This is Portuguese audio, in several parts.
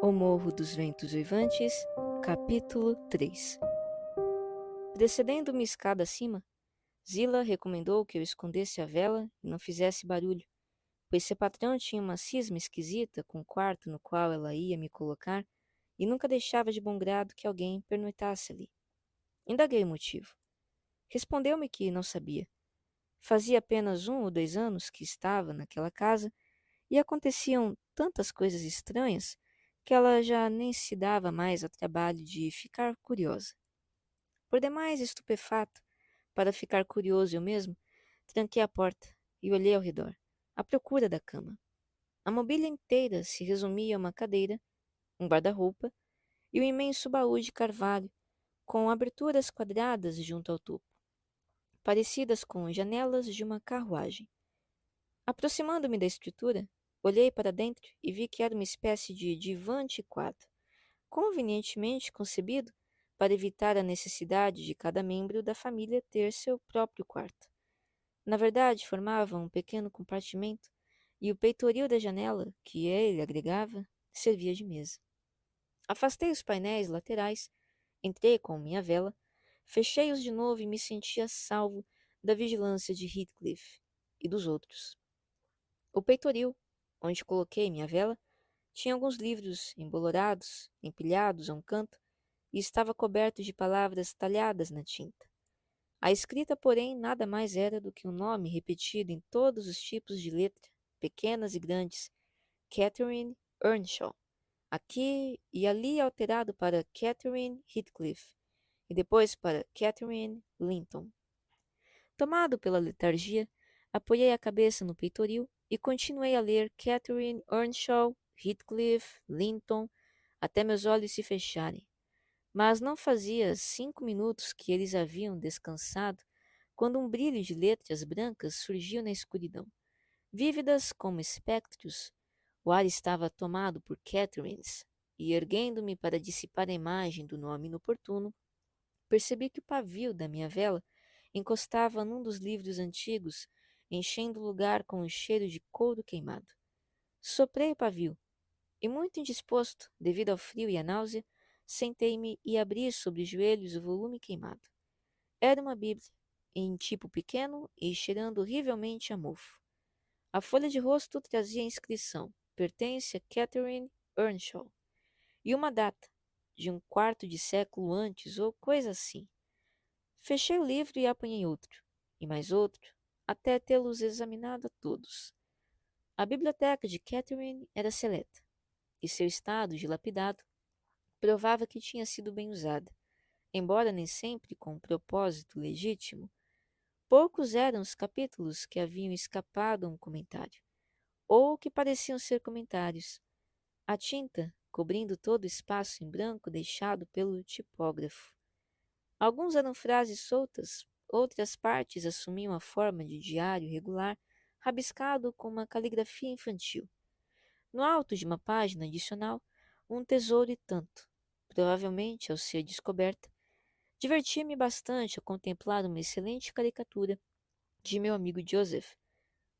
O Morro dos Ventos Uivantes, capítulo 3. Descendo uma escada acima, Zila recomendou que eu escondesse a vela e não fizesse barulho, pois seu patrão tinha uma cisma esquisita com o quarto no qual ela ia me colocar e nunca deixava de bom grado que alguém pernoitasse ali. Indaguei o motivo. Respondeu-me que não sabia. Fazia apenas 1 ou 2 anos que estava naquela casa e aconteciam tantas coisas estranhas que ela já nem se dava mais ao trabalho de ficar curiosa. Por demais estupefato, para ficar curioso eu mesmo, tranquei a porta e olhei ao redor, à procura da cama. A mobília inteira se resumia a uma cadeira, um guarda-roupa e um imenso baú de carvalho, com aberturas quadradas junto ao topo, parecidas com janelas de uma carruagem. Aproximando-me da estrutura, olhei para dentro e vi que era uma espécie de divã antiquado, convenientemente concebido para evitar a necessidade de cada membro da família ter seu próprio quarto. Na verdade, formava um pequeno compartimento e o peitoril da janela, que ele agregava, servia de mesa. Afastei os painéis laterais, entrei com minha vela, fechei-os de novo e me senti a salvo da vigilância de Heathcliff e dos outros. O peitoril, onde coloquei minha vela, tinha alguns livros embolorados, empilhados a um canto, e estava coberto de palavras talhadas na tinta. A escrita, porém, nada mais era do que um nome repetido em todos os tipos de letra, pequenas e grandes: Catherine Earnshaw. Aqui e ali alterado para Catherine Heathcliff, e depois para Catherine Linton. Tomado pela letargia, apoiei a cabeça no peitoril e continuei a ler Catherine Earnshaw, Heathcliff, Linton, até meus olhos se fecharem. Mas não fazia 5 minutos que eles haviam descansado quando um brilho de letras brancas surgiu na escuridão. Vívidas como espectros, o ar estava tomado por Catherines, e erguendo-me para dissipar a imagem do nome inoportuno, percebi que o pavio da minha vela encostava num dos livros antigos, enchendo o lugar com um cheiro de couro queimado. Soprei o pavio, e muito indisposto, devido ao frio e à náusea, sentei-me e abri sobre os joelhos o volume queimado. Era uma Bíblia, em tipo pequeno e cheirando horrivelmente a mofo. A folha de rosto trazia a inscrição: pertence a Catherine Earnshaw, e uma data, de 1/4 de século antes ou coisa assim. Fechei o livro e apanhei outro, e mais outro, até tê-los examinado a todos. A biblioteca de Catherine era seleta, e seu estado dilapidado provava que tinha sido bem usada, embora nem sempre com um propósito legítimo. Poucos eram os capítulos que haviam escapado a um comentário, ou que pareciam ser comentários. A tinta cobrindo todo o espaço em branco deixado pelo tipógrafo. Alguns eram frases soltas, outras partes assumiam a forma de diário regular, rabiscado com uma caligrafia infantil. No alto de uma página adicional, um tesouro e tanto. Provavelmente, ao ser descoberta, divertia-me bastante a contemplar uma excelente caricatura de meu amigo Joseph.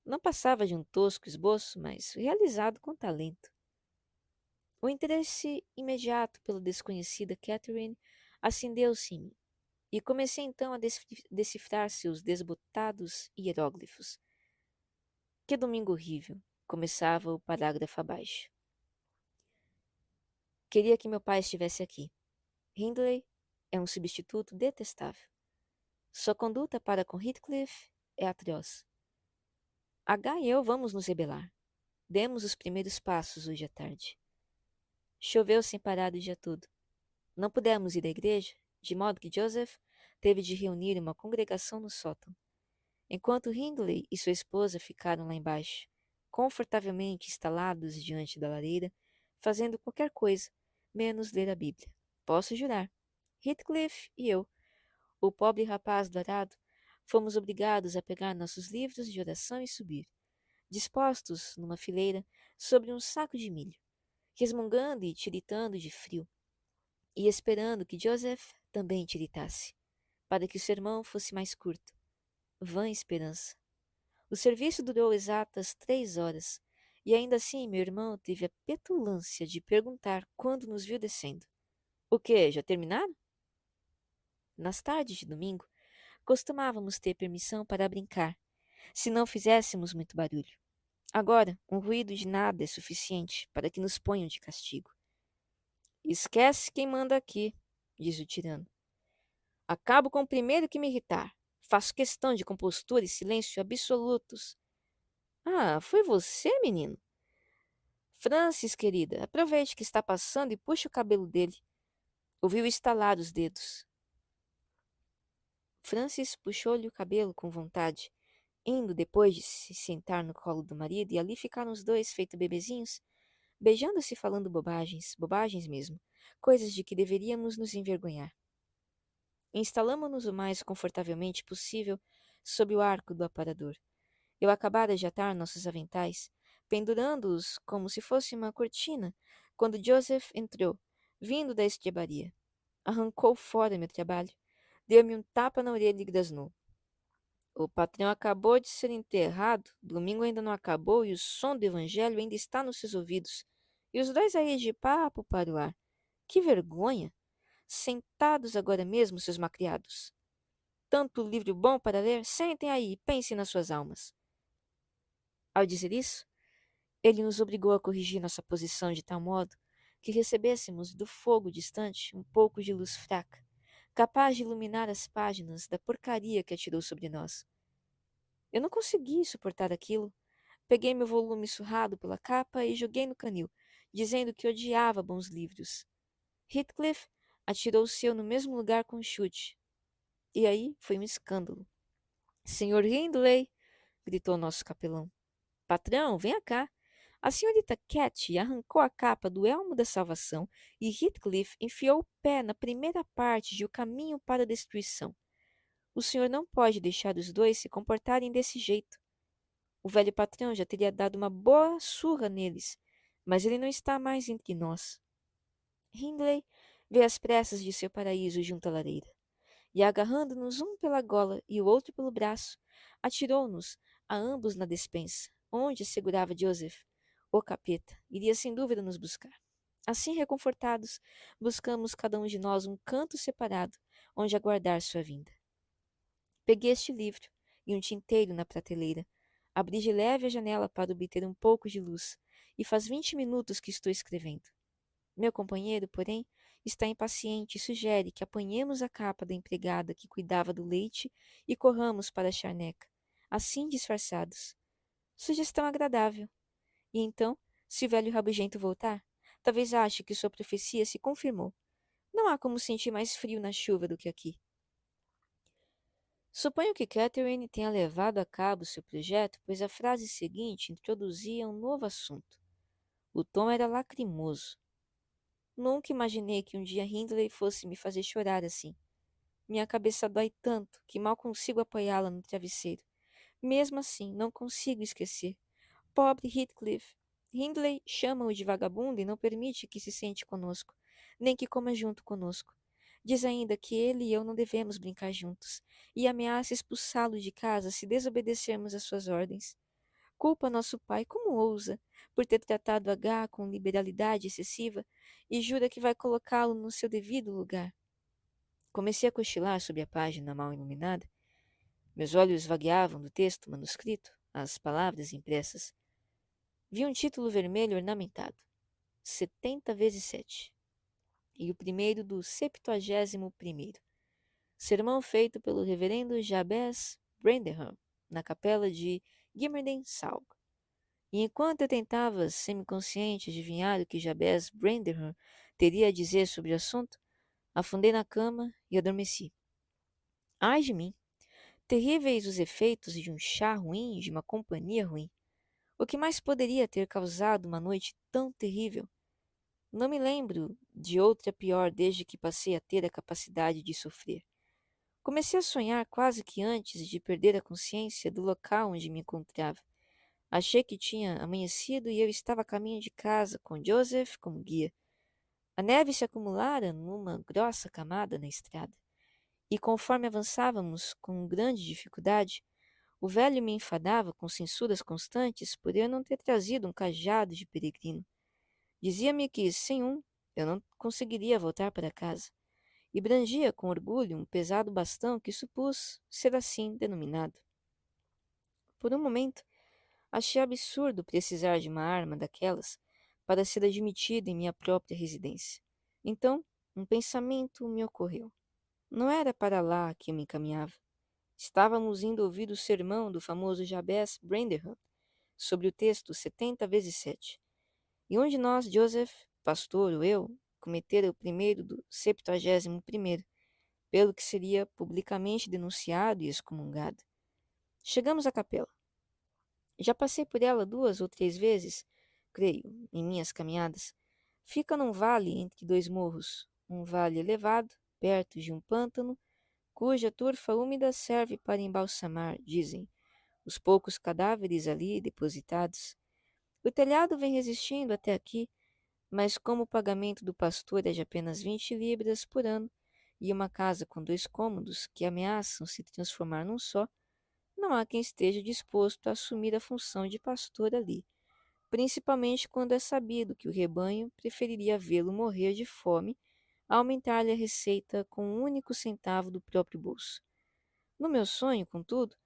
Não passava de um tosco esboço, mas realizado com talento. O interesse imediato pela desconhecida Catherine acendeu-se em mim, e comecei então a decifrar seus desbotados hieróglifos. Que domingo horrível! Começava o parágrafo abaixo. Queria que meu pai estivesse aqui. Hindley é um substituto detestável. Sua conduta para com Heathcliff é atroz. H e eu vamos nos rebelar. Demos os primeiros passos hoje à tarde. Choveu sem parar o dia todo. Não pudemos ir à igreja, de modo que Joseph teve de reunir uma congregação no sótão, enquanto Hindley e sua esposa ficaram lá embaixo, confortavelmente instalados diante da lareira, fazendo qualquer coisa, menos ler a Bíblia. Posso jurar. Heathcliff e eu, o pobre rapaz dourado, fomos obrigados a pegar nossos livros de oração e subir, dispostos numa fileira sobre um saco de milho, resmungando e tiritando de frio, e esperando que Joseph também tiritasse, para que o sermão fosse mais curto. Vã esperança. O serviço durou exatas 3 horas, E ainda assim meu irmão teve a petulância de perguntar quando nos viu descendo. O quê? Já terminaram? Nas tardes de domingo, costumávamos ter permissão para brincar, se não fizéssemos muito barulho. Agora, um ruído de nada é suficiente para que nos ponham de castigo. Esquece quem manda aqui, diz o tirano. Acabo com o primeiro que me irritar. Faço questão de compostura e silêncio absolutos. Ah, foi você, menino? Francis, querida, aproveite que está passando e puxe o cabelo dele. Ouviu estalar os dedos. Francis puxou-lhe o cabelo com vontade, indo depois de se sentar no colo do marido, e ali ficaram os dois feito bebezinhos, beijando-se e falando bobagens, bobagens mesmo, coisas de que deveríamos nos envergonhar. Instalamo-nos o mais confortavelmente possível sob o arco do aparador. Eu acabara de atar nossos aventais, pendurando-os como se fosse uma cortina, quando Joseph entrou, vindo da estrebaria. Arrancou fora meu trabalho, deu-me um tapa na orelha e grasnou. O patrão acabou de ser enterrado, domingo ainda não acabou e o som do evangelho ainda está nos seus ouvidos. E os dois aí de papo para o ar. Que vergonha! Sentados agora mesmo, seus malcriados. Tanto livro bom para ler, sentem aí e pensem nas suas almas. Ao dizer isso, ele nos obrigou a corrigir nossa posição de tal modo que recebêssemos do fogo distante um pouco de luz fraca, capaz de iluminar as páginas da porcaria que atirou sobre nós. Eu não consegui suportar aquilo. Peguei meu volume surrado pela capa e joguei no canil, dizendo que odiava bons livros. Heathcliff atirou o seu no mesmo lugar com um chute. E aí foi um escândalo. Senhor Hindley! Gritou nosso capelão. Patrão, venha cá. A senhorita Cat arrancou a capa do Elmo da Salvação e Heathcliff enfiou o pé na primeira parte de O Caminho para a Destruição. O senhor não pode deixar os dois se comportarem desse jeito. O velho patrão já teria dado uma boa surra neles, mas ele não está mais entre nós. Hindley veio às pressas de seu paraíso junto à lareira, e agarrando-nos um pela gola e o outro pelo braço, atirou-nos a ambos na despensa, onde assegurava Joseph. O capeta iria sem dúvida nos buscar. Assim reconfortados, buscamos cada um de nós um canto separado, onde aguardar sua vinda. Peguei este livro e um tinteiro na prateleira. Abri de leve a janela para obter um pouco de luz, e faz 20 minutos que estou escrevendo. Meu companheiro, porém, está impaciente e sugere que apanhemos a capa da empregada que cuidava do leite e corramos para a charneca, assim disfarçados. Sugestão agradável. E então, se o velho rabugento voltar, talvez ache que sua profecia se confirmou. Não há como sentir mais frio na chuva do que aqui. Suponho que Catherine tenha levado a cabo seu projeto, pois a frase seguinte introduzia um novo assunto. O tom era lacrimoso. Nunca imaginei que um dia Hindley fosse me fazer chorar assim. Minha cabeça dói tanto que mal consigo apoiá-la no travesseiro. Mesmo assim, não consigo esquecer. Pobre Heathcliff. Hindley chama-o de vagabundo e não permite que se sente conosco, nem que coma junto conosco. Diz ainda que ele e eu não devemos brincar juntos, e ameaça expulsá-lo de casa se desobedecermos às suas ordens. Culpa nosso pai, como ousa, por ter tratado H com liberalidade excessiva, e jura que vai colocá-lo no seu devido lugar. Comecei a cochilar sob a página mal iluminada. Meus olhos vagueavam do texto manuscrito, as palavras impressas. Vi um título vermelho ornamentado, 70 vezes 7, e o primeiro do 71º, sermão feito pelo reverendo Jabez Branderham, na capela de Gimmerden Salg. E enquanto eu tentava, semiconsciente, adivinhar o que Jabez Branderham teria a dizer sobre o assunto, afundei na cama e adormeci. Ai de mim! Terríveis os efeitos de um chá ruim e de uma companhia ruim. O que mais poderia ter causado uma noite tão terrível? Não me lembro de outra pior desde que passei a ter a capacidade de sofrer. Comecei a sonhar quase que antes de perder a consciência do local onde me encontrava. Achei que tinha amanhecido e eu estava a caminho de casa, com Joseph como guia. A neve se acumulara numa grossa camada na estrada, e conforme avançávamos com grande dificuldade, O velho me enfadava com censuras constantes por eu não ter trazido um cajado de peregrino. Dizia-me que, sem um, eu não conseguiria voltar para casa, e brandia com orgulho um pesado bastão que supus ser assim denominado. Por um momento, achei absurdo precisar de uma arma daquelas para ser admitido em minha própria residência. Então, um pensamento me ocorreu. Não era para lá que eu me encaminhava. Estávamos indo ouvir o sermão do famoso Jabez Branderham sobre o texto 70 vezes 7, e onde nós, Joseph, pastor ou eu, cometera o primeiro do 71º, pelo que seria publicamente denunciado e excomungado. Chegamos à capela. Já passei por ela 2 ou 3 vezes, creio, em minhas caminhadas. Fica num vale entre dois morros, um vale elevado, perto de um pântano, cuja turfa úmida serve para embalsamar, dizem, os poucos cadáveres ali depositados. O telhado vem resistindo até aqui, mas como o pagamento do pastor é de apenas 20 libras por ano, e uma casa com 2 cômodos que ameaçam se transformar num só, não há quem esteja disposto a assumir a função de pastor ali, principalmente quando é sabido que o rebanho preferiria vê-lo morrer de fome a aumentar-lhe a receita com um único centavo do próprio bolso. No meu sonho, contudo,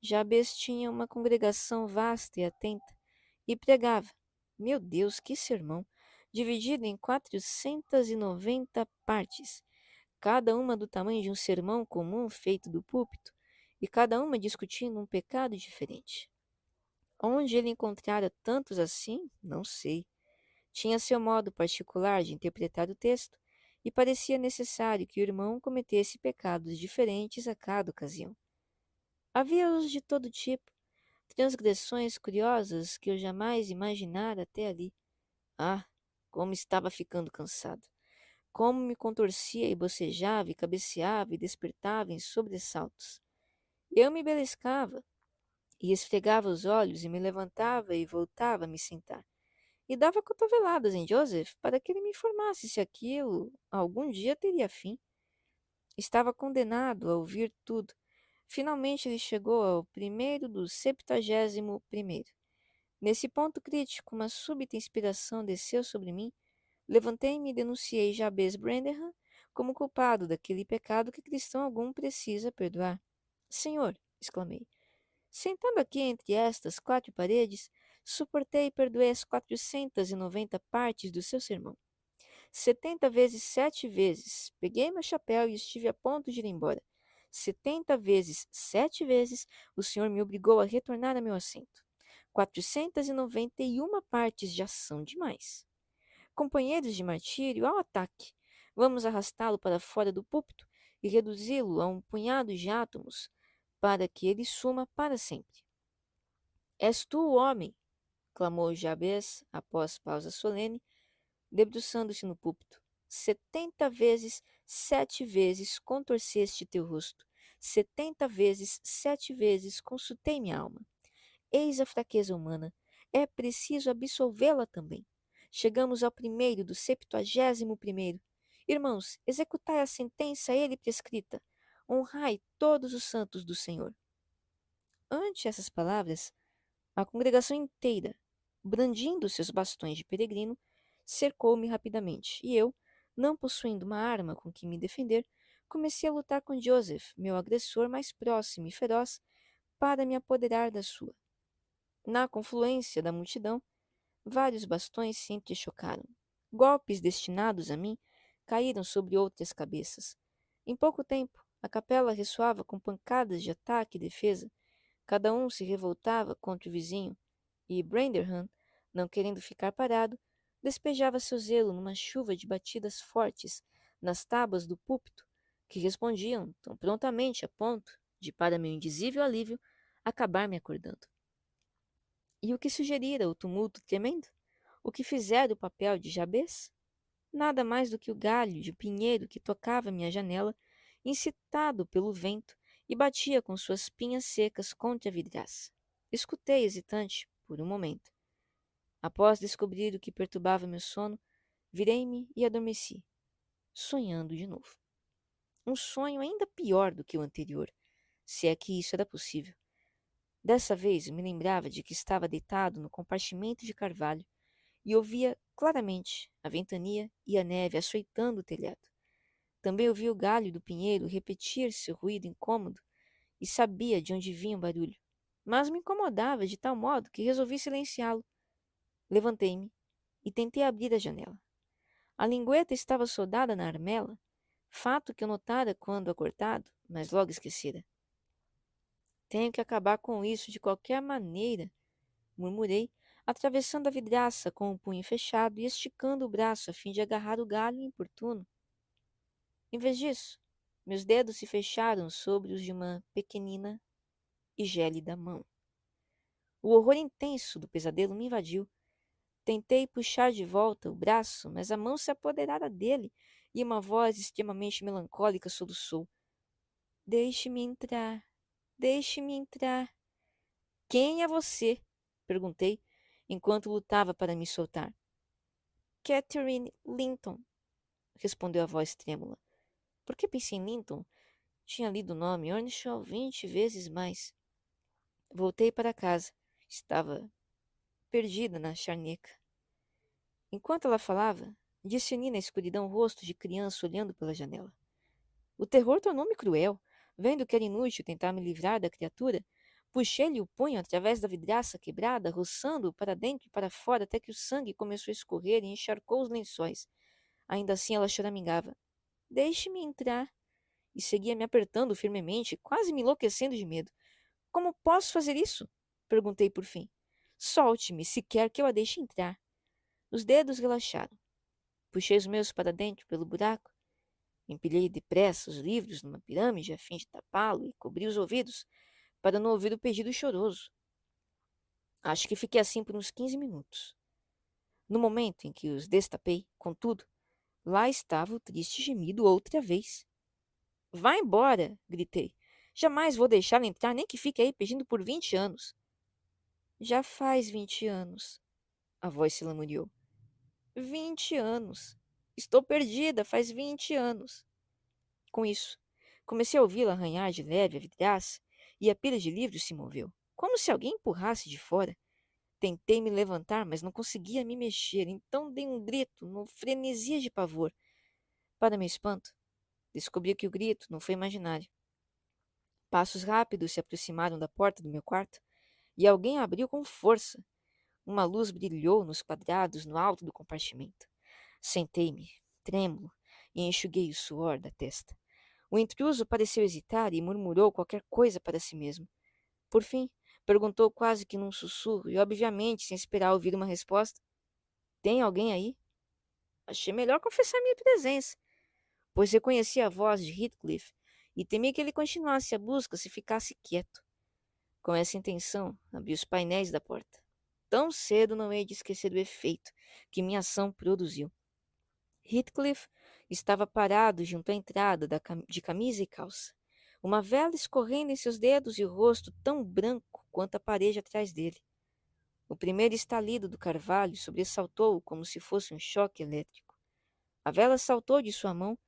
Jabes tinha uma congregação vasta e atenta, e pregava. Meu Deus, que sermão! Dividido em 490 partes, cada uma do tamanho de um sermão comum feito do púlpito, e cada uma discutindo um pecado diferente. Onde ele encontrara tantos assim, não sei. Tinha seu modo particular de interpretar o texto, e parecia necessário que o irmão cometesse pecados diferentes a cada ocasião. Havia-os de todo tipo, transgressões curiosas que eu jamais imaginara até ali. Ah, como estava ficando cansado! Como me contorcia e bocejava e cabeceava e despertava em sobressaltos. Eu me beliscava e esfregava os olhos e me levantava e voltava a me sentar. E dava cotoveladas em Joseph para que ele me informasse se aquilo algum dia teria fim. Estava condenado a ouvir tudo. Finalmente ele chegou ao primeiro do 71º. Nesse ponto crítico, uma súbita inspiração desceu sobre mim. Levantei-me e denunciei Jabez Branderham como culpado daquele pecado que cristão algum precisa perdoar. Senhor, exclamei, sentando aqui entre estas 4 paredes, suportei e perdoei as 490 partes do seu sermão. 70 vezes 7 vezes, peguei meu chapéu e estive a ponto de ir embora. 70 vezes 7 vezes, o senhor me obrigou a retornar a meu assento. 491 partes já são demais. Companheiros de martírio, ao ataque! Vamos arrastá-lo para fora do púlpito e reduzi-lo a um punhado de átomos, para que ele suma para sempre. És tu o homem, clamou Jabez após pausa solene, debruçando-se no púlpito. 70 vezes, 7 vezes contorceste teu rosto. 70 vezes, 7 vezes consultei minha alma. Eis a fraqueza humana. É preciso absolvê-la também. Chegamos ao primeiro do 71º. Irmãos, executai a sentença a ele prescrita. Honrai todos os santos do Senhor. Ante essas palavras, a congregação inteira, brandindo seus bastões de peregrino, cercou-me rapidamente, e eu, não possuindo uma arma com que me defender, comecei a lutar com Joseph, meu agressor mais próximo e feroz, para me apoderar da sua. Na confluência da multidão, vários bastões se entrechocaram. Golpes destinados a mim caíram sobre outras cabeças. Em pouco tempo, a capela ressoava com pancadas de ataque e defesa. Cada um se revoltava contra o vizinho, e Branderham, não querendo ficar parado, despejava seu zelo numa chuva de batidas fortes nas tábuas do púlpito, que respondiam tão prontamente a ponto de, para meu indizível alívio, acabar me acordando. E o que sugerira o tumulto tremendo? O que fizera o papel de Jabez? Nada mais do que o galho de pinheiro que tocava minha janela, incitado pelo vento, e batia com suas pinhas secas contra a vidraça. Escutei hesitante por um momento. Após descobrir o que perturbava meu sono, virei-me e adormeci, sonhando de novo. Um sonho ainda pior do que o anterior, se é que isso era possível. Dessa vez me lembrava de que estava deitado no compartimento de carvalho e ouvia claramente a ventania e a neve açoitando o telhado. Também ouvia o galho do pinheiro repetir seu ruído incômodo e sabia de onde vinha o barulho. Mas me incomodava de tal modo que resolvi silenciá-lo. Levantei-me e tentei abrir a janela. A lingueta estava soldada na armela, fato que eu notara quando acordado, mas logo esquecera. Tenho que acabar com isso de qualquer maneira, murmurei, atravessando a vidraça com o punho fechado e esticando o braço a fim de agarrar o galho importuno. Em vez disso, meus dedos se fecharam sobre os de uma pequenina e gélida mão. O horror intenso do pesadelo me invadiu. Tentei puxar de volta o braço, mas a mão se apoderara dele e uma voz extremamente melancólica soluçou. Deixe-me entrar, deixe-me entrar. Quem é você? Perguntei, enquanto lutava para me soltar. Catherine Linton, respondeu a voz trêmula. Por que pensei em Linton? Tinha lido o nome Earnshaw 20 vezes mais. Voltei para casa. Estava perdida na charneca. Enquanto ela falava, discerni na escuridão o rosto de criança olhando pela janela. O terror tornou-me cruel. Vendo que era inútil tentar me livrar da criatura, puxei-lhe o punho através da vidraça quebrada, roçando-o para dentro e para fora até que o sangue começou a escorrer e encharcou os lençóis. Ainda assim ela choramingava. Deixe-me entrar. E seguia me apertando firmemente, quase me enlouquecendo de medo. Como posso fazer isso? Perguntei por fim. Solte-me, se quer que eu a deixe entrar. Os dedos relaxaram. Puxei os meus para dentro pelo buraco. Empilhei depressa os livros numa pirâmide a fim de tapá-lo e cobri os ouvidos para não ouvir o pedido choroso. Acho que fiquei assim por uns 15 minutos. No momento em que os destapei, contudo, lá estava o triste gemido outra vez. Vá embora! Gritei. Jamais vou deixá-la entrar, nem que fique aí pedindo por 20 anos. Já faz 20 anos. A voz se lamuriou. 20 anos. Estou perdida, faz 20 anos. Com isso, comecei a ouvi-la arranhar de leve a vidraça e a pilha de livros se moveu, como se alguém empurrasse de fora. Tentei me levantar, mas não conseguia me mexer, então dei um grito, num frenesi de pavor. Para meu espanto, descobri que o grito não foi imaginário. Passos rápidos se aproximaram da porta do meu quarto e alguém abriu com força. Uma luz brilhou nos quadrados no alto do compartimento. Sentei-me, trêmulo, e enxuguei o suor da testa. O intruso pareceu hesitar e murmurou qualquer coisa para si mesmo. Por fim, perguntou quase que num sussurro e, obviamente, sem esperar ouvir uma resposta: Tem alguém aí? Achei melhor confessar minha presença, pois reconheci a voz de Heathcliff e temi que ele continuasse a busca se ficasse quieto. Com essa intenção, abri os painéis da porta. Tão cedo não hei de esquecer do efeito que minha ação produziu. Heathcliff estava parado junto à entrada de camisa e calça, uma vela escorrendo em seus dedos e o rosto tão branco quanto a parede atrás dele. O primeiro estalido do carvalho sobressaltou-o como se fosse um choque elétrico. A vela saltou de sua mão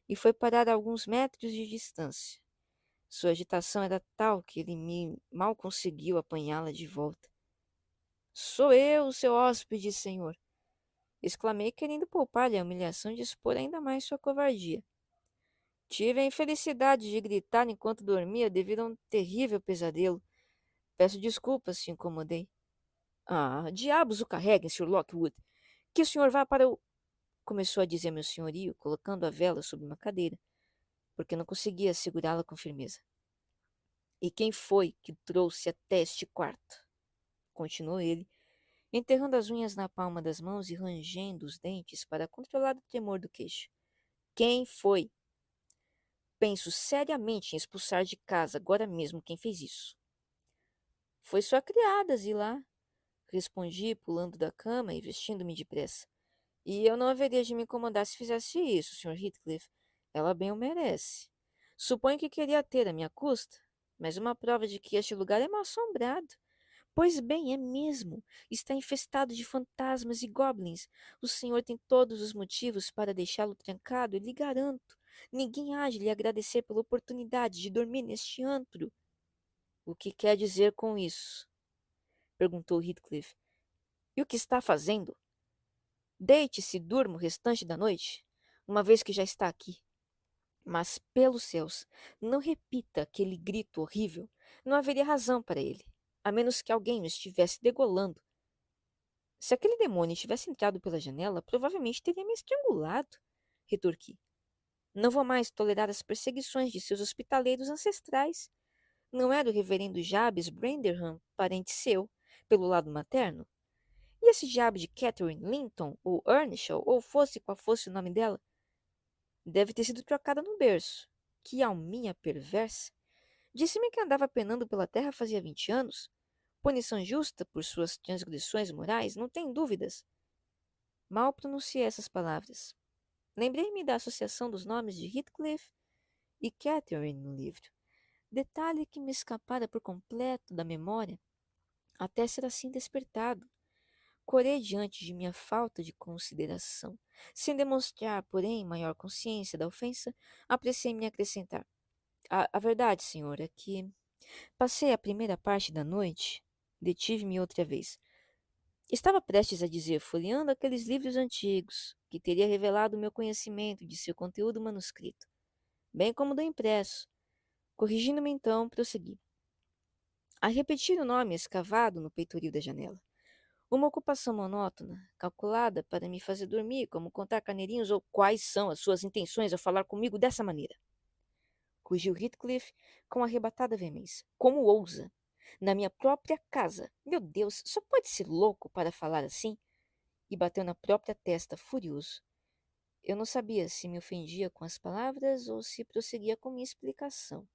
e foi parar a alguns metros de distância. Sua agitação era tal que ele mal conseguiu apanhá-la de volta. Sou eu, seu hóspede, senhor! Exclamei, querendo poupar-lhe a humilhação de expor ainda mais sua covardia. Tive a infelicidade de gritar enquanto dormia devido a um terrível pesadelo. Peço desculpas se incomodei. Ah, diabos o carreguem, Sr. Lockwood. Que o senhor vá para o... Começou a dizer meu senhorio, colocando a vela sobre uma cadeira, porque não conseguia segurá-la com firmeza. E quem foi que trouxe até este quarto? Continuou ele, enterrando as unhas na palma das mãos e rangendo os dentes para controlar o tremor do queixo. Quem foi? Penso seriamente em expulsar de casa agora mesmo quem fez isso. Foi sua criada, Zilá, respondi, pulando da cama e vestindo-me depressa. E eu não haveria de me incomodar se fizesse isso, Sr. Heathcliff. Ela bem o merece. Suponho que queria ter a minha custa, mas uma prova de que este lugar é mal assombrado. Pois bem, é mesmo. Está infestado de fantasmas e goblins. O senhor tem todos os motivos para deixá-lo trancado, e lhe garanto. Ninguém há de lhe agradecer pela oportunidade de dormir neste antro. O que quer dizer com isso? Perguntou Heathcliff. E o que está fazendo? Deite-se e durma o restante da noite, uma vez que já está aqui. Mas, pelos céus, não repita aquele grito horrível. Não haveria razão para ele, a menos que alguém o estivesse degolando. Se aquele demônio tivesse entrado pela janela, provavelmente teria me estrangulado, retorqui. Não vou mais tolerar as perseguições de seus hospitaleiros ancestrais. Não era o reverendo Jabes Branderham, parente seu, pelo lado materno? E esse diabo de Catherine Linton, ou Earnshaw, ou fosse qual fosse o nome dela, deve ter sido trocada no berço. Que alminha perversa! Disse-me que andava penando pela terra fazia 20 anos. Punição justa por suas transgressões morais, não tem dúvidas. Mal pronunciei essas palavras. Lembrei-me da associação dos nomes de Heathcliff e Catherine no livro. Detalhe que me escapara por completo da memória, até ser assim despertado. Corei diante de minha falta de consideração. Sem demonstrar, porém, maior consciência da ofensa, apressei-me a acrescentar. A verdade, senhor, é que passei a primeira parte da noite. Detive-me outra vez. Estava prestes a dizer, folheando aqueles livros antigos, que teria revelado o meu conhecimento de seu conteúdo manuscrito, bem como do impresso. Corrigindo-me então, prossegui. A repetir o nome escavado no peitoril da janela. Uma ocupação monótona, calculada para me fazer dormir, como contar carneirinhos ou quais são as suas intenções ao falar comigo dessa maneira. Rugiu Heathcliff com arrebatada veemência. Como ousa? Na minha própria casa. Meu Deus, só pode ser louco para falar assim? E bateu na própria testa, furioso. Eu não sabia se me ofendia com as palavras ou se prosseguia com minha explicação.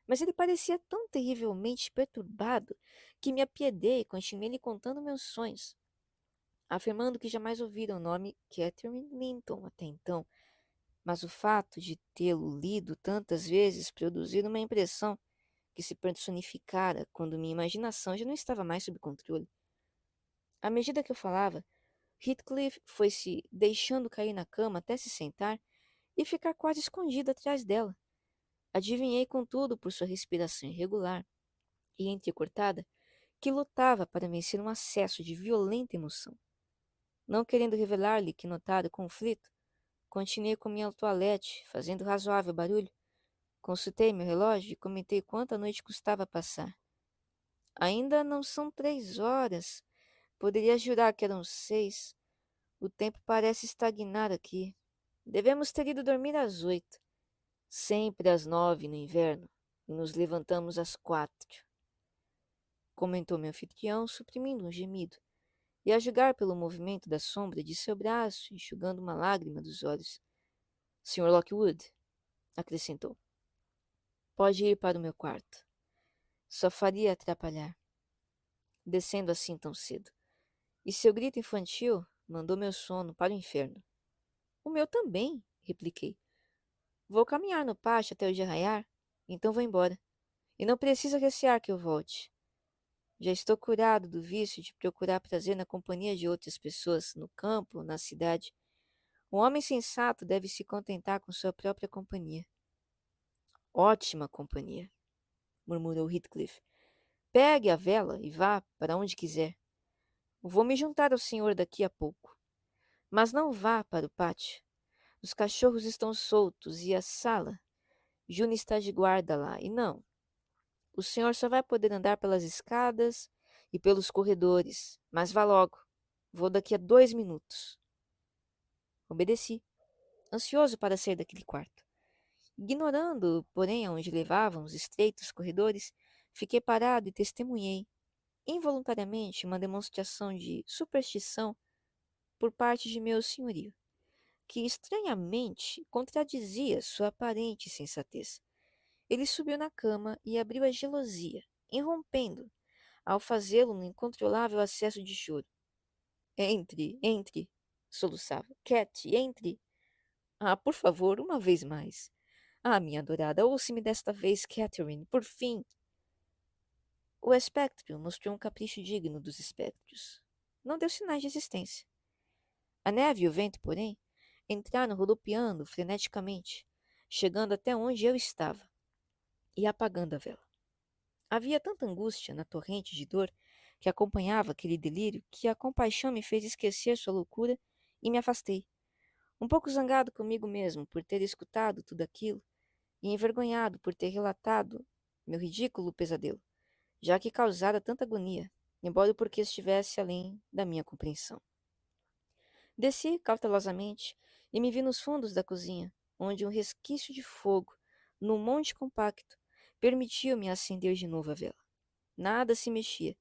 Mas ele parecia tão terrivelmente perturbado que me apiedei e continuei lhe contando meus sonhos, afirmando que jamais ouvira o nome Catherine Linton até então, mas o fato de tê-lo lido tantas vezes produziu uma impressão que se personificara quando minha imaginação já não estava mais sob controle. À medida que eu falava, Heathcliff foi-se deixando cair na cama até se sentar e ficar quase escondido atrás dela. Adivinhei, contudo, por sua respiração irregular e entrecortada, que lutava para vencer um acesso de violenta emoção. Não querendo revelar-lhe que notara o conflito, continuei com minha toilette, fazendo razoável barulho. Consultei meu relógio e comentei quanto a noite custava a passar. Ainda não são 3 horas. Poderia jurar que eram 6. O tempo parece estagnar aqui. Devemos ter ido dormir às 8. Sempre às 9 no inverno. E nos levantamos às 4. Comentou meu anfitrião, suprimindo um gemido. E a julgar pelo movimento da sombra de seu braço, enxugando uma lágrima dos olhos. Sr. Lockwood, acrescentou, pode ir para o meu quarto. Só faria atrapalhar, descendo assim tão cedo. E seu grito infantil mandou meu sono para o inferno. O meu também, repliquei. Vou caminhar no pátio até o dia raiar, então vou embora. E não precisa recear que eu volte. Já estou curado do vício de procurar prazer na companhia de outras pessoas, no campo ou na cidade. Um homem sensato deve se contentar com sua própria companhia. Ótima companhia, murmurou Heathcliff. Pegue a vela e vá para onde quiser. Vou me juntar ao senhor daqui a pouco. Mas não vá para o pátio. Os cachorros estão soltos e a sala. June está de guarda lá. E não, o senhor só vai poder andar pelas escadas e pelos corredores. Mas vá logo. Vou daqui a 2 minutos. Obedeci, ansioso para sair daquele quarto. Ignorando, porém, aonde levavam os estreitos corredores, fiquei parado e testemunhei, involuntariamente, uma demonstração de superstição por parte de meu senhorio, que estranhamente contradizia sua aparente sensatez. Ele subiu na cama e abriu a gelosia, irrompendo, ao fazê-lo num incontrolável acesso de choro. Entre, entre, soluçava. Cat, entre. Ah, por favor, uma vez mais. Ah, minha adorada, ouça-me desta vez, Catherine, por fim. O espectro mostrou um capricho digno dos espectros. Não deu sinais de existência. A neve e o vento, porém, entraram rodopiando freneticamente, chegando até onde eu estava e apagando a vela. Havia tanta angústia na torrente de dor que acompanhava aquele delírio que a compaixão me fez esquecer sua loucura e me afastei, um pouco zangado comigo mesmo por ter escutado tudo aquilo e envergonhado por ter relatado meu ridículo pesadelo, já que causara tanta agonia, embora o porquê estivesse além da minha compreensão. Desci cautelosamente e me vi nos fundos da cozinha, onde um resquício de fogo, num monte compacto, permitiu-me acender de novo a vela. Nada se mexia,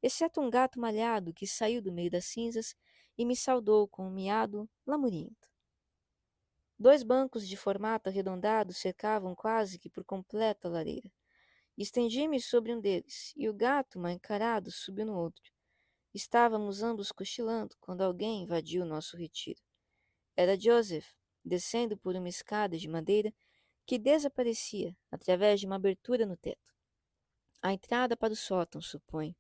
exceto um gato malhado que saiu do meio das cinzas e me saudou com um miado lamuriento. 2 bancos de formato arredondado cercavam quase que por completo a lareira. Estendi-me sobre um deles, e o gato, mal encarado, subiu no outro. Estávamos ambos cochilando quando alguém invadiu nosso retiro. Era Joseph, descendo por uma escada de madeira que desaparecia através de uma abertura no teto. A entrada para o sótão, suponho.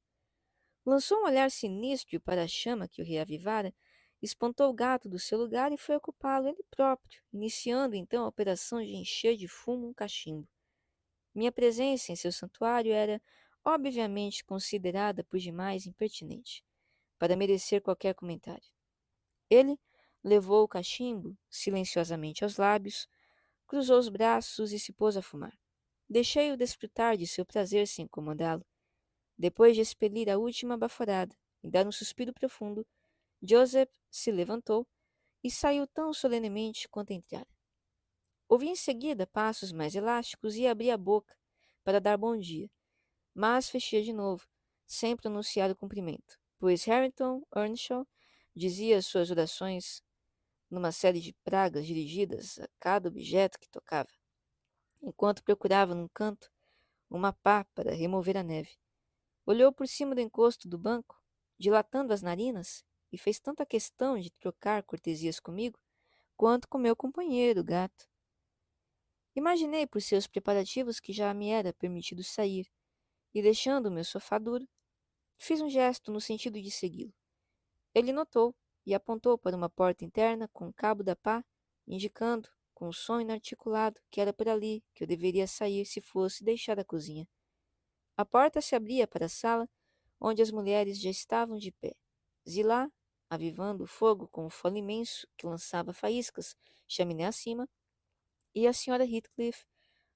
Lançou um olhar sinistro para a chama que o reavivara, espantou o gato do seu lugar e foi ocupá-lo ele próprio, iniciando então a operação de encher de fumo um cachimbo. Minha presença em seu santuário era, obviamente, considerada por demais impertinente, para merecer qualquer comentário. Ele levou o cachimbo silenciosamente aos lábios, cruzou os braços e se pôs a fumar. Deixei-o desfrutar de seu prazer sem incomodá-lo. Depois de expelir a última baforada e dar um suspiro profundo, Joseph se levantou e saiu tão solenemente quanto entrara. Ouvi em seguida passos mais elásticos e abri a boca para dar bom dia, mas fechei de novo, sem pronunciar o cumprimento, pois Harrington Earnshaw dizia suas orações numa série de pragas dirigidas a cada objeto que tocava, enquanto procurava num canto uma pá para remover a neve. Olhou por cima do encosto do banco, dilatando as narinas, e fez tanta questão de trocar cortesias comigo, quanto com meu companheiro, o gato. Imaginei por seus preparativos que já me era permitido sair, e deixando o meu sofá duro, fiz um gesto no sentido de segui-lo. Ele notou e apontou para uma porta interna com o cabo da pá, indicando, com um som inarticulado, que era por ali que eu deveria sair se fosse deixar a cozinha. A porta se abria para a sala, onde as mulheres já estavam de pé. Zilá, avivando o fogo com um fole imenso que lançava faíscas, chaminé acima, e a senhora Heathcliff,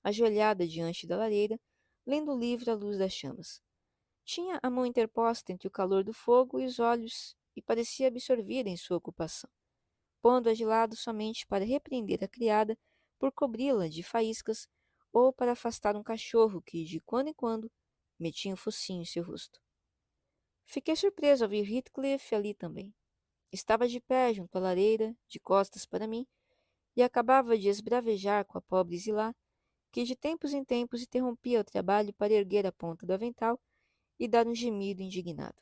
ajoelhada diante da lareira, lendo o livro à luz das chamas. Tinha a mão interposta entre o calor do fogo e os olhos e parecia absorvida em sua ocupação, pondo-a de lado somente para repreender a criada por cobri-la de faíscas ou para afastar um cachorro que, de quando em quando, metia um focinho em seu rosto. Fiquei surpreso ao ver Heathcliff ali também. Estava de pé junto à lareira, de costas para mim, e acabava de esbravejar com a pobre Zilá, que de tempos em tempos interrompia o trabalho para erguer a ponta do avental e dar um gemido indignado.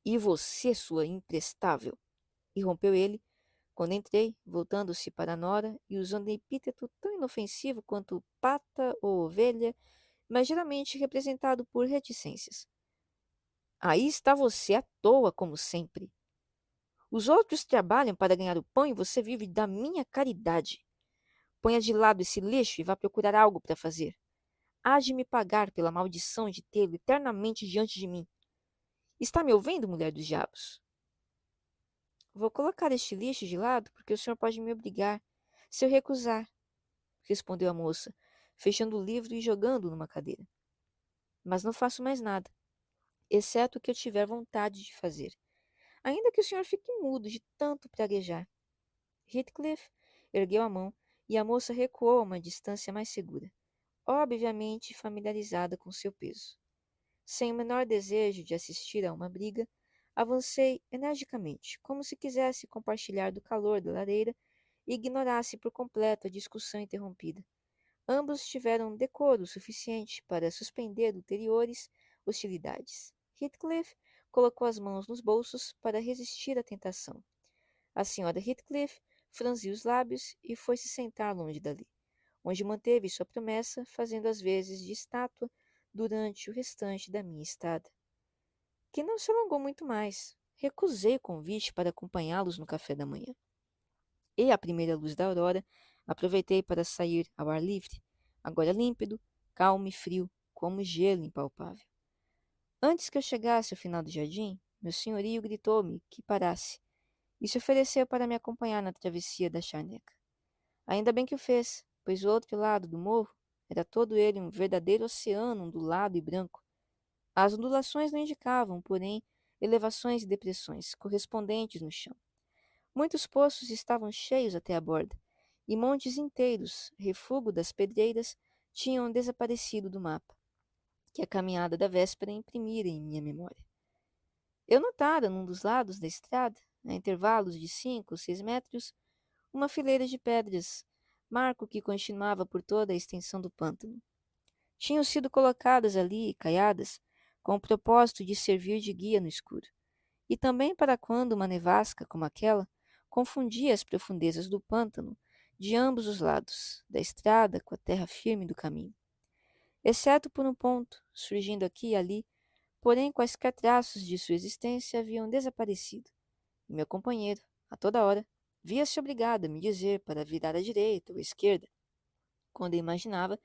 E você, sua imprestável! Irrompeu ele, quando entrei, voltando-se para a nora e usando um epíteto tão inofensivo quanto pata ou ovelha, mas geralmente representado por reticências. Aí está você à toa, como sempre. Os outros trabalham para ganhar o pão e você vive da minha caridade. Ponha de lado esse lixo e vá procurar algo para fazer. Há de me pagar pela maldição de tê-lo eternamente diante de mim. Está me ouvindo, mulher dos diabos? Vou colocar este lixo de lado porque o senhor pode me obrigar, se eu recusar, respondeu a moça, fechando o livro e jogando-o numa cadeira. Mas não faço mais nada, exceto o que eu tiver vontade de fazer, ainda que o senhor fique mudo de tanto praguejar. Heathcliff ergueu a mão e a moça recuou a uma distância mais segura, obviamente familiarizada com seu peso. Sem o menor desejo de assistir a uma briga, avancei energicamente, como se quisesse compartilhar do calor da lareira e ignorasse por completo a discussão interrompida. Ambos tiveram decoro suficiente para suspender ulteriores hostilidades. Heathcliff colocou as mãos nos bolsos para resistir à tentação. A senhora Heathcliff franziu os lábios e foi se sentar longe dali, onde manteve sua promessa, fazendo as vezes de estátua durante o restante da minha estada, que não se alongou muito mais. Recusei o convite para acompanhá-los no café da manhã. E à primeira luz da aurora, aproveitei para sair ao ar livre, agora límpido, calmo e frio, como gelo impalpável. Antes que eu chegasse ao final do jardim, meu senhorio gritou-me que parasse e se ofereceu para me acompanhar na travessia da charneca. Ainda bem que o fez, pois o outro lado do morro era todo ele um verdadeiro oceano ondulado e branco. As ondulações não indicavam, porém, elevações e depressões correspondentes no chão. Muitos poços estavam cheios até a borda, e montes inteiros, refúgio das pedreiras, tinham desaparecido do mapa, que a caminhada da véspera imprimira em minha memória. Eu notara num dos lados da estrada, a intervalos de 5 ou 6 metros, uma fileira de pedras, marco que continuava por toda a extensão do pântano. Tinham sido colocadas ali, caiadas, com o propósito de servir de guia no escuro, e também para quando uma nevasca como aquela confundia as profundezas do pântano de ambos os lados, da estrada com a terra firme do caminho. Exceto por um ponto, surgindo aqui e ali, porém quaisquer traços de sua existência haviam desaparecido, e meu companheiro, a toda hora, via-se obrigado a me dizer para virar à direita ou à esquerda, quando eu imaginava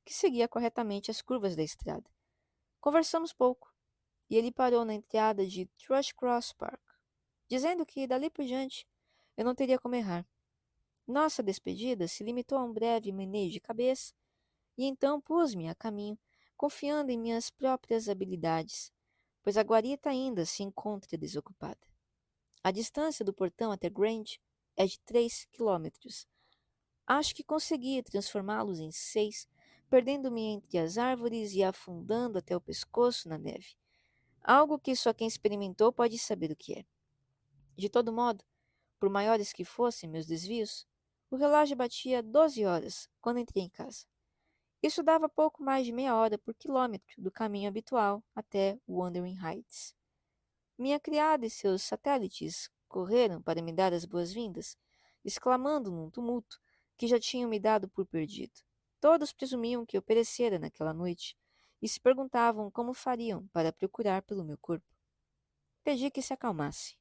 que seguia corretamente as curvas da estrada. Conversamos pouco, e ele parou na entrada de Thrushcross Park, dizendo que, dali por diante, eu não teria como errar. Nossa despedida se limitou a um breve meneio de cabeça, e então pus-me a caminho, confiando em minhas próprias habilidades, pois a guarita ainda se encontra desocupada. A distância do portão até Grange é de 3 quilômetros. Acho que consegui transformá-los em 6, perdendo-me entre as árvores e afundando até o pescoço na neve. Algo que só quem experimentou pode saber o que é. De todo modo, por maiores que fossem meus desvios, o relógio batia 12 horas quando entrei em casa. Isso dava pouco mais de meia hora por quilômetro do caminho habitual até Wuthering Heights. Minha criada e seus satélites correram para me dar as boas-vindas, exclamando num tumulto que já tinham me dado por perdido. Todos presumiam que eu perecera naquela noite e se perguntavam como fariam para procurar pelo meu corpo. Pedi que se acalmasse.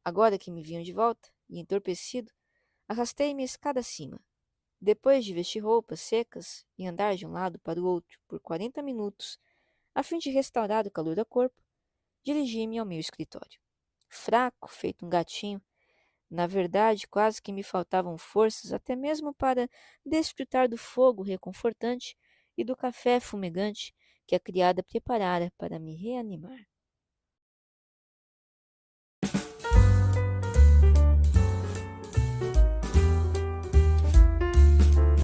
Agora que me viam de volta, e entorpecido, arrastei-me escada acima. Depois de vestir roupas secas e andar de um lado para o outro por 40 minutos, a fim de restaurar o calor do corpo, dirigi-me ao meu escritório. Fraco, feito um gatinho, na verdade, quase que me faltavam forças até mesmo para desfrutar do fogo reconfortante e do café fumegante que a criada preparara para me reanimar.